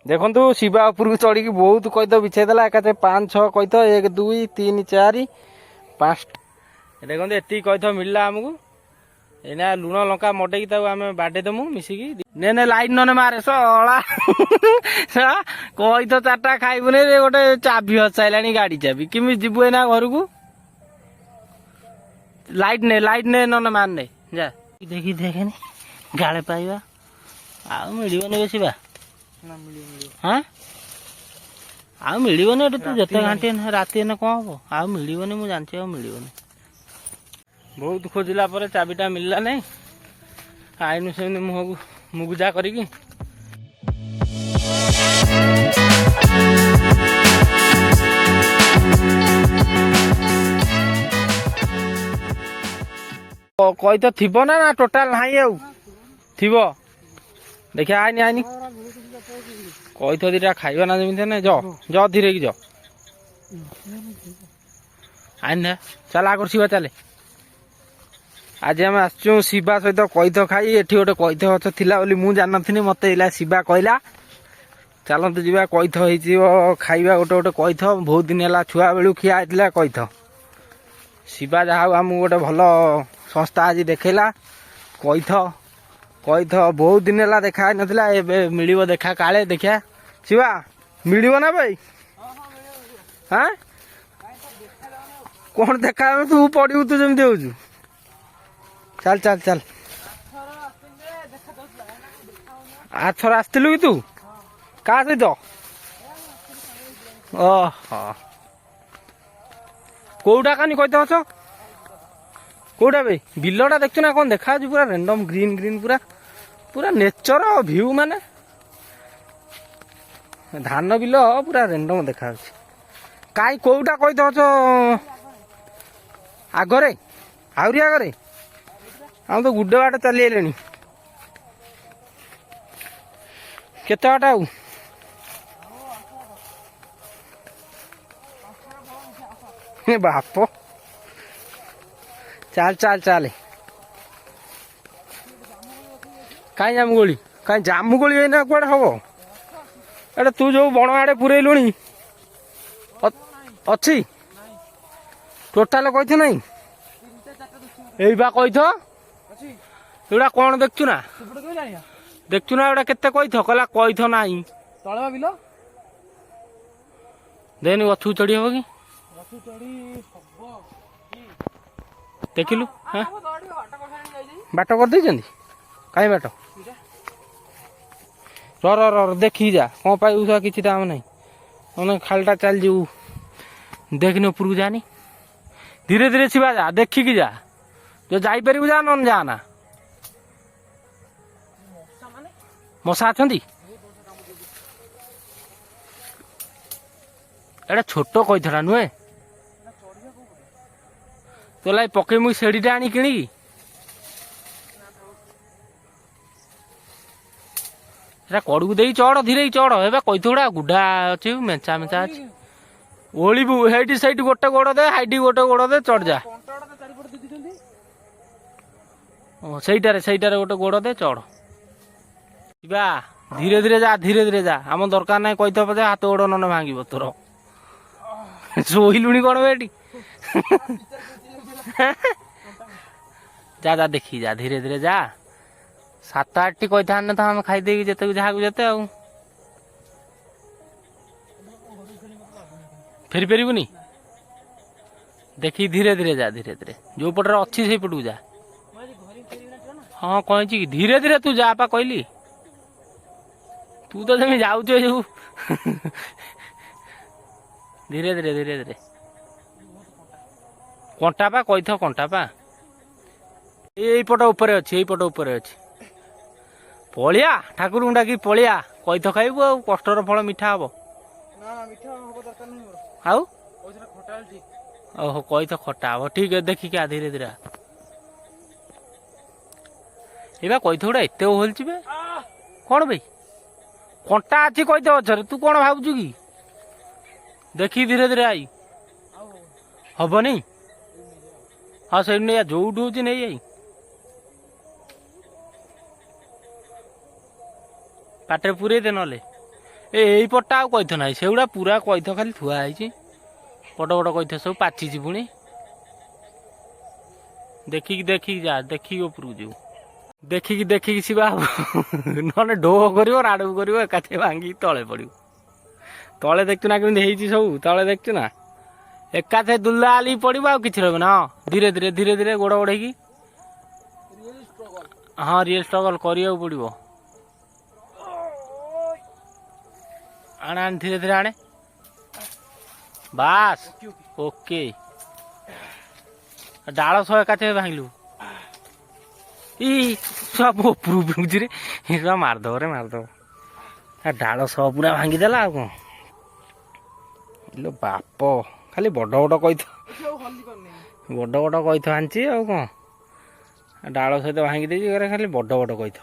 ଦେଖନ୍ତୁ ଶିବା ଉପରକୁ ଚଢ଼ିକି ବହୁତ କଇଥ ବିଛେଇଦେଲା ଏକାଥରେ 5-6 କଇଥ 1 2 3 4 5 ଦେଖନ୍ତୁ ଏତିକି କଇଥ ମିଳିଲା ଆମକୁ। ଏଇନା ଲୁଣ ଲଙ୍କା ମଡେଇକି ତାକୁ ଆମେ ବାଡେଇ ଦେମୁ ମିଶିକି। ନେ ଲାଇଟ୍ ନନେ ମାରେ ଶଳା କଇଥ 4ଟା ଖାଇବୁନି ଗୋଟେ ଚାବି ହସାଇଲାଣି ଗାଡି ଚାବି କେମିତି ଯିବୁ ଏଇନା ଘରକୁ। ଲାଇଟ୍ ନେ ନନେ ମାର ନେ ଯା ଦେଖି ଦେଖେନି ଗାଳେ ପାଇବା ଆଉ ମିଳିବନି ବେଶୀ ବା ହଁ ଆଉ ମିଳିବନି ଏଠି ତୁ ଯେତେ ଘାଣ୍ଟି ରାତି ଏନେ କଣ ହବ ଆଉ ମିଳିବନି ମୁଁ ଜାଣିଛି ଆଉ ମିଳିବନି। ବହୁତ ଖୋଜିଲା ପରେ ଚାବିଟା ମିଳିଲା ନାହିଁ। ଆଇନୁ ସେମିତି ମୁହଁକୁ ମୁଗୁଜା କରିକି କଇଥ ଥିବ ନା ଟୋଟାଲ ନାହିଁ ଆଉ ଥିବ ଦେଖିଆ ଆଇନି କଇଥ ଦିଟା ଖାଇବା ନା ଯେମିତି ଜ ଧୀରେ କି ଜ ଆଇନି ଚାଲ ଆଗରୁ ଶିବା ଚାଲେ। ଆଜି ଆମେ ଆସିଛୁ ଶିବା ସହିତ କଇଥ ଖାଇ। ଏଠି ଗୋଟେ କଇଥ ଗଛ ଥିଲା ବୋଲି ମୁଁ ଜାଣିନଥିଲି ମତେ ଏଇଲା ଶିବା କହିଲା ଚାଲନ୍ତୁ ଯିବା କଇଥ ହେଇଯିବ ଖାଇବା ଗୋଟେ କଇଥ ବହୁତ ଦିନ ହେଲା ଛୁଆ ବେଳୁ ଖିଆ ହେଇଥିଲା କଇଥ। ଶିବା ଯାହା ହଉ ଆମକୁ ଗୋଟେ ଭଲ ସଂସ୍ଥା ଆଜି ଦେଖେଇଲା କଇଥ ବହୁତ ଦିନ ହେଲା ଦେଖା ହେଇନଥିଲା ଏବେ ମିଳିବ ଦେଖା କାଳେ ଦେଖିଆ ଶିବା ମିଳିବ ନା ଭାଇ ହଁ କଣ ଦେଖା ତୁ ପଡିବୁ ତୁ ଯେମିତି ହଉଛୁ। ଚାଲ ଆରଥର ଆସିଥିଲୁ କି ତୁ କାହା ସହିତ ଓହୋ କୋଉଟା କାନି କଇଥ ଅଛ କୋଉଟା ବେ ବିଲଟା ଦେଖଛୁ ନା କଣ ଦେଖାଯାଉଛି ପୁରା ରେଣ୍ଡମ ଗ୍ରୀନ ପୁରା ନେଚର ଭିଉ ମାନେ ଧାନ ବିଲ ପୁରା ରେଣ୍ଡମ ଦେଖାଯାଉଛି। କାଇଁ କୋଉଟା କଇଥ ଅଛ ଆଗରେ ଆହୁରି ଆଗରେ ଆମେ ତ ଗୁଡେ ବାଟ ଚାଲି ଆଇଲେଣି କେତେ ବାଟ ଆଉ ବାପ ଚାଲେ କାଇଁ ଜାମୁକୋଳି ଏଇନା କୁଆଡେ ହବ ଏଟା ତୁ ଯୋଉ ବଣ ଆଡେ ପୁରେଇଲୁଣି ଅଛି ଟୋଟାଲ କଇଥ ନାହିଁ ଏଇ ବା କଇଥ ଏଗୁଡା କଣ ଦେଖଛୁ ନା ଏଗୁଡା କେତେ କଇଥ କହିଲା କଇଥ ନାହିଁ ତଳେ ବିଲ ଦେନି ଗଛକୁ ଚଢି ହବ କି ଦେଖିଲୁ ବାଟ କରିଦେଇଛନ୍ତି କାଇଁ ବାଟ ର ଦେଖିକି ଯା କଣ ପାଇବୁ କିଛି ଦାମ ନାହିଁ ମାନେ ଖାଲିଟା ଚାଲିଯିବୁ ଦେଖିନି ଉପରକୁ ଯାନି ଧୀରେ ଧୀରେ ଶିବା ଯା ଦେଖିକି ଯା ଯୋଉ ଯାଇପାରିବୁ ଯା ନହେଲେ ଯା ନା ମଶା ଅଛନ୍ତି ଏଟା ଛୋଟ କଇଥଟା ନୁହେଁ ତୋ ଲାଗି ପକେଇ ମୁଁ ସେଡିଟା ଆଣି କିଣିକି ଏଟା କଡୁକୁ ଦେଇ ଚଢ ଧୀରେ ଚଢ ଏବେ କଇଥ ଗୁଡା ଗୁଡା ଅଛି ମେଞ୍ଚା ଅଛି ଓଳିବୁ ହେଇଠି ସେଇଠି ଗୋଟେ ଗୋଡ ଦେ ହାଇଠି ଗୋଟେ ଗୋଡ ଦେ ଚଢ ଯା ସେଇଟାରେ ଗୋଟେ ଗୋଡ ଦେ ଚଢ ଯିବା ଧୀରେ ଧୀରେ ଯା ଆମ ଦରକାର ନାହିଁ କଇଥ ପଛେ ହାତ ଗୋଡ ନନେ ଭାଙ୍ଗିବ ତୋର ଶୋଇଲୁଣି କଣ ଏଠି ଯା ଦେଖି ଯା ଧୀରେ ଯା 7-8ଟି କଇଥ ଆଣିନେ ତ ଆମେ ଖାଇଦେଇକି ଯେତେକୁ ଯାହାକୁ ଯେତେ ଆଉ ଫେରି ପାରିବୁନି ଦେଖି ଧୀରେ ଯା ଯୋଉ ପଟରେ ଅଛି ସେଇ ପଟକୁ ଯା ହଁ କହିଛି କି ଧୀରେ ତୁ ଯା ପା କହିଲି ତୁ ତ ଯେମିତି ଯାଉଛୁ ଏ ସବୁ ଧୀରେ କଣ୍ଟା ପା କଇଥ କଣ୍ଟା ପା ଏଇପଟ ଉପରେ ଅଛି ପଳିଆ ଠାକୁରଙ୍କୁ ଡାକି ପଳିଆ କଇଥ ଖାଇବୁ ଆଉ କଷ୍ଟର ଫଳ ମିଠା ହବ ଆଉ ଓହୋ କଇଥ ଖଟା ହବ ଠିକ ଦେଖିକି ଧୀରେ ଏଇବା କଇଥ ଗୁଡା ଏତେ ଓହଳିଛି ବେ କଣ ବେ କଣ୍ଟା ଅଛି କଇଥ ଗଛରେ ତୁ କଣ ଭାବୁଛୁ କି ଦେଖି ଧୀରେ ଆଇ ହବନି ହଁ ସେଇଠି ନେଇ ଯୋଉଠୁ ହଉଛି ନେଇ ଆଇ ପାଟିରେ ପୁରେଇ ଦେ ନହେଲେ ଏଇପଟଟା ଆଉ କଇଥ ନାହିଁ, ସେଗୁଡ଼ା ପୁରା କଇଥ ଖାଲି ଥୁଆ ହେଇଛି। ବଡ଼ ବଡ଼ କଇଥ ସବୁ ପାଚିଛି ପୁଣି। ଦେଖିକି ଯା, ଦେଖିକି ଉପରକୁ ଯିବୁ। ଦେଖିକି ଶିବା ନହେଲେ ଢୋ କରିବ ରାଡ଼କୁ କରିବ ଏକାଥରେ ଭାଙ୍ଗିକି ତଳେ ପଡ଼ିବ। ତଳେ ଦେଖଛୁ ନା କେମିତି ହେଇଛି ସବୁ, ତଳେ ଦେଖଛୁ ନା ଏକାଥରେ ଦୁଲାଲି ପଡ଼ିବ ଆଉ କିଛି ରହିବ ନା। ହଁ ଧୀରେ ଧୀରେ ଗୋଡ଼ ବଢ଼େଇକି। ହଁ ରିଏଲ୍ ଷ୍ଟ୍ରଗଲ୍ କରିବାକୁ ପଡ଼ିବ। ଆଣେ ଧୀରେ ଆଣେ। ବାସ୍ ଓକେ। ଡାଳ ସହ ଏକାଥରେ ଭାଙ୍ଗିଲୁ। ସବୁ ଉପରକୁ ରେ ମାରିଦବ ମାରିଦବ। ଡାଳ ସହ ପୁରା ଭାଙ୍ଗିଦେଲା ଆଉ କଣ। ବାପ ଖାଲି ବଡ଼ କଇଥ, ବଡ଼ କଇଥ ଆଣିଛି ଆଉ କଣ। ଡାଳ ସହିତ ଭାଙ୍ଗି ଦେଇଛି, ଖାଲି ବଡ଼ କଇଥ।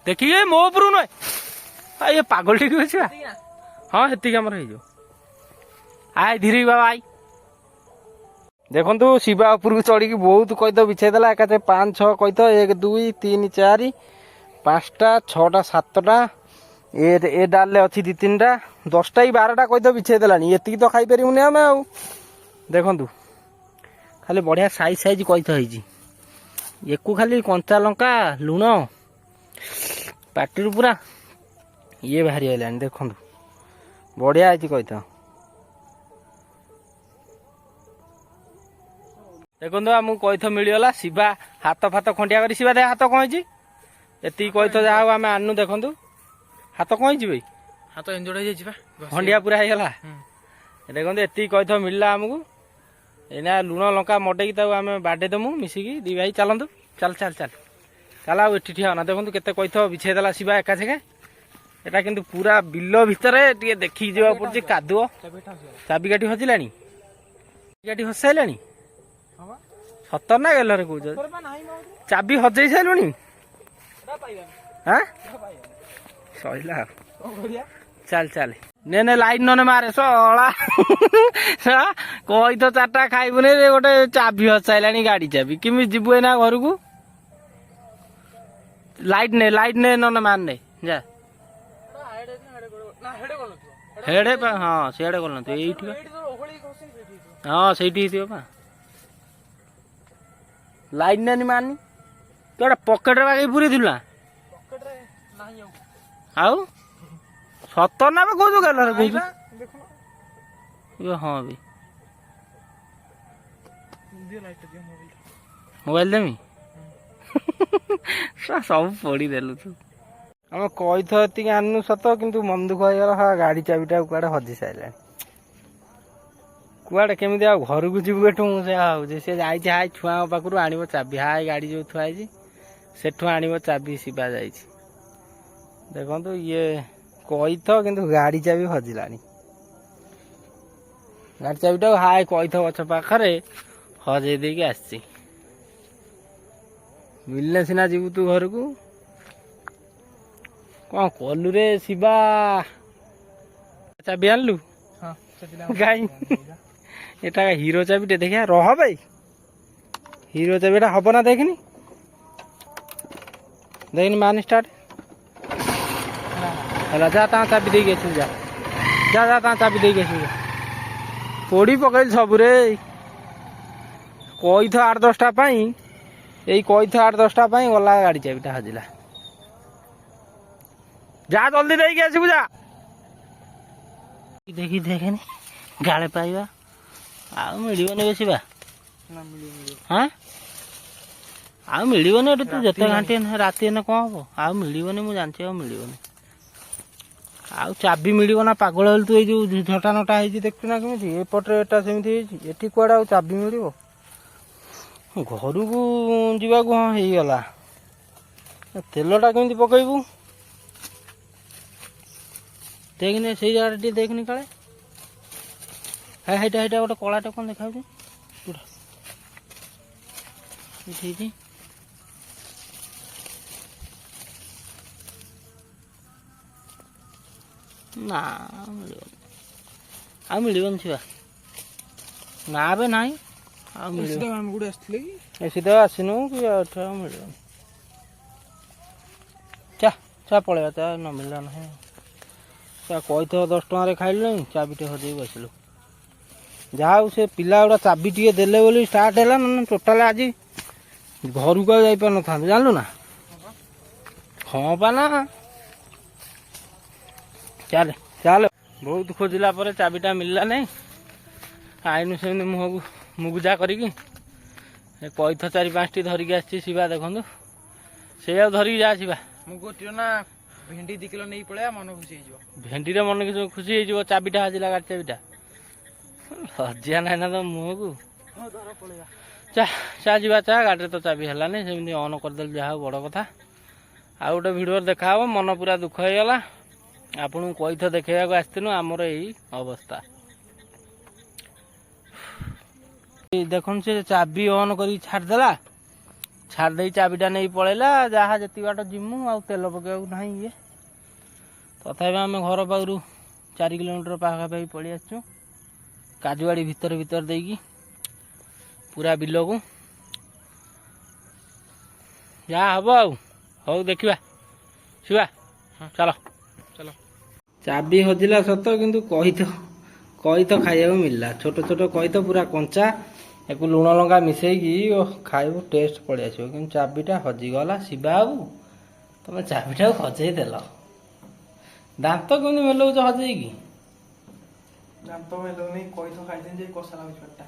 ଦେଖିକି ମୋ ଉପରକୁ ନୁହେଁ, ଇଏ ପାଗଳ ଟିକେ ଅଛି ବା। ହଁ ସେତିକି ଆମର ହେଇଯିବ। ଆଏ ଧୀରେ ବାବା ଆଇ। ଦେଖନ୍ତୁ ଶିବା ଉପରକୁ ଚଢ଼ିକି ବହୁତ କଇଥ ବିଛେଇ ଦେଲା ଏକାଥରେ 5-6 କଇଥ। 1 2 3 4 5ଟା 6ଟା 7ଟା। ଏ ଡାଲରେ ଅଛି 2-3ଟା 10ଟା କି 12ଟା କଇଥ ବିଛେଇ ଦେଲାଣି। ଏତିକି ତ ଖାଇପାରିବୁନି ଆମେ ଆଉ। ଦେଖନ୍ତୁ ଖାଲି ବଢ଼ିଆ ସାଇଜ୍ କଇଥ ହେଇଛି। ୟାକୁ ଖାଲି କଞ୍ଚା ଲଙ୍କା ଲୁଣ ପାଟିରୁ ପୁରା ଇଏ ବାହାରି ଆଇଲାଣି। ଦେଖନ୍ତୁ ବଢ଼ିଆ ହେଇଛି କଇଥ। ଦେଖନ୍ତୁ ଆମକୁ କଇଥ ମିଳିଗଲା। ଶିବା ହାତ ଫାତ ଖଣ୍ଡିଆ କରି, ଶିବା ହାତ କଣ ହେଇଛି? ଏତିକି କଇଥ ଯାହା ହଉ ଆମେ ଆଣୁ। ଦେଖନ୍ତୁ ହାତ କଣ ହେଇଛି ଭାଇ? ହାତ ଏଞ୍ଜୋଡ଼ ହେଇଯାଇଛି ବା, ଖଣ୍ଡିଆ ପୁରା ହେଇଗଲା। ଦେଖନ୍ତୁ ଏତିକି କଇଥ ମିଳିଲା ଆମକୁ। ଏଇନା ଲୁଣ ଲଙ୍କା ମଡ଼େଇକି ତାକୁ ଆମେ ବାଡ଼େଇ ଦେମୁ ମିଶିକି। ଦି ଭାଇ ଚାଲନ୍ତୁ, ଚାଲ ଆଉ ଏଠି ଠିଆ ହନା। ଦେଖନ୍ତୁ କେତେ କଇଥ ବିଛେଇ ଦେଲା ଶିବା ଏକାଛେକେ। ଏଟା କିନ୍ତୁ ପୁରା ବିଲ ଭିତରେ, ଟିକେ ଦେଖିକି ଯିବାକୁ ପଡୁଛି, କାଦୁଅ। ଚାବିକାଠି ହଜିଲାଣି? ଚାବିକାଠି ହଜି ସାରିଲାଣି? ସତର ନା ଗେଲରେ କହୁଛ? ଚାବି ହଜେଇ ସାରିଲୁଣି? ସଇଲା ଚାଲ ନେ ଲାଇଟ୍ ନେ ମାରେ ଶଳା। କଇଥ 4ଟା ଖାଇବୁନି, ଗୋଟେ ଚାବି ହଜି ସାରିଲାଣି, ଗାଡି ଚାବି। କେମିତି ଯିବୁ ଏଇନା ଘରକୁ? ଲାଇଟ୍ ନେ ନନେ ମାରନେ ଯା। ହେଡେ ହଁ ସିଆଡେ ଗଲନ୍ତୁ, ଏଇଠି ହଁ ସେଇଠି ହେଇଥିବ ପା। ଲାଇଟ୍ ନେନି ମାରନି। ତୁ ଗୋଟେ ପକେଟରେ ବାଗେଇ ପୁରେଇଥିଲୁ ନା? ଆଉ ସତର ନା କହୁଛୁ ଗେଲରେ କହୁଛୁ? ହଁ ବି ମୋବାଇଲ ଦେମି। ସବୁ ପୋଡ଼ିଦେଲୁ ତୁ। ଆମେ କଇଥ ଏତିକି ଆଣିନୁ ସତ, କିନ୍ତୁ ମନ ଦୁଃଖ ହେଇଗଲା। ଗାଡି ଚାବିଟା କୁଆଡେ ହଜି ସାରିଲାଣି। କୁଆଡେ କେମିତି ଆଉ ଘରକୁ ଯିବୁ ଏଠୁ? ମୁଁ ସେଇଆ ଭାବୁଛି। ସେ ଯାଇଛି ହାଇ ଛୁଆଙ୍କ ପାଖରୁ ଆଣିବ ଚାବି। ହାଇ ଗାଡି ଯୋଉ ଥୁଆ ହେଇଛି ସେଠୁ ଆଣିବ ଚାବି। ଶିବା ଯାଇଛି। ଦେଖନ୍ତୁ ଇଏ କଇଥ, କିନ୍ତୁ ଗାଡି ଚାବି ହଜିଲାଣି। ଗାଡି ଚାବିଟାକୁ ହାଇ କଇଥ ଗଛ ପାଖରେ ହଜେଇ ଦେଇକି ଆସିଛି। ମିଳିଲେ ସିନା ଯିବୁ ତୁ ଘରକୁ। କଣ କଲୁ ରେ ଶିବା? ଚାବି ଆଣିଲୁ? ଗାଈ ଏଟା ହିରୋ ଚାବିଟେ। ଦେଖିଆ ରହ ଭାଇ, ହିରୋ ଚାବିଟା ହବ ନା? ଦେଖିନି ମାନି ଷ୍ଟାର୍ଟ ହେଲା। ଯା ତା ଚାବି ଦେଇକି ଆସିବୁ। ଯା ତା ଚାବି ଦେଇକି ଆସିବୁ। ପୋଡ଼ି ପକେଇଲି ସବୁରେ। କଇଥ 8-10ଟା ପାଇଁ, ଏଇ କଇଥ 8-10ଟା ପାଇଁ ଗଲା ଗାଡି ଚାବିଟା ହଜିଲା। ଯା ଜଲ୍ଦି ଦେଇକି ଆସିବୁ ଯା। ଦେଖେନି ଗାଳେ ପାଇବା ଆଉ ମିଳିବନି ବେଶୀ ବା। ଆଉ ମିଳିବନି ଏଠି। ତୁ ଯେତେ ଘାଣ୍ଟି ରାତି ହେନେ କଣ ହବ? ଆଉ ମିଳିବନି, ମୁଁ ଜାଣିଛି ଆଉ ମିଳିବନି। ଆଉ ଚାବି ମିଳିବ ନା ପାଗଳ ହେଲୁ ତୁ? ଏଇ ଯୋଉ ଝଟା ନଟା ହେଇଛି ଦେଖଛୁ ନା କେମିତି? ଏପଟରେ ଏଟା ସେମିତି ହେଇଛି। ଏଠି କୁଆଡେ ଆଉ ଚାବି ମିଳିବ? ଘରକୁ ଯିବାକୁ ହଁ ହେଇଗଲା। ତେଲଟା କେମିତି ପକେଇବୁ? ଦେଖିନି ସେଇ ଜାଗାଟା ଟିକେ ଦେଖିନି କାଳେ। ହେଇଟା ଗୋଟେ କଳାଟେ କଣ ଦେଖାଉଛି? ଏଠି ନା ମିଳିବନି, ଆଉ ମିଳିବନି ଶିବା। ନା ବେ ନାହିଁ, ଆଉ ଆସିଥିଲେ କି? ଏସି ତ ଆସିନୁ କି? ଆଉ ମିଳିବନି। चा पलैया चा न मिलला ना चा कही 10 टकर खाइल चाबीटे हजे बसिलु जहा से पिला गुड़ा चाबी टे देले बोली स्टार्ट है ना टोटाल आज घर को जापर न था जानलु ना हाँ पा ना चल चल बहुत खोजला पर चाबीटा मिलला नहीं आईनु से मुह को मुगुजा करी कही 4-5 टी धरिकी आसी शिवा देखु से धरिकी जा शिवा गोटे ना भेंडी 2 किलो नहीं पड़े मन खुशी भेंडी रे मन खुशी हो चाबीटा हजिला गाड़ी चाबीटा हजिया ना ना तो मुह को चा चा जा चा गाड़ी तो चाबी है सेमती अन करदे जहाँ बड़ कथा आ गोटे भिडियो देखा मन पूरा दुख हो गला आपन को कही देखा आसनु आमर यही अवस्था देखुन से चाबी ऑन कर छाड़देला छाड़ी चाबीटा नहीं पलैला जहाँ जी बाट जिमु आ तेल पकेबू ना ये तथा आम घर पाखु 4 किलोमीटर पाखापाखि पलि आसु काजुआड़ी भितर भितर देकी पूरा बिल को जहाँ हम आउ हौ देखा शिवा चलो चलो चाबी हजिला सत किंतु कही तो खाइबा मिलला छोट छोट कही तो पूरा कंचा एक लुण लंका मिसेकी खाइबू टेस्ट पड़े आसो कि चाबीटा हजिगला शिवा बाबू तुम चाबीटा हजई देल दांत केमी मेलौच हजेकी दांत मेलो नहीं कही तो खाई कसा लाଗୁଛି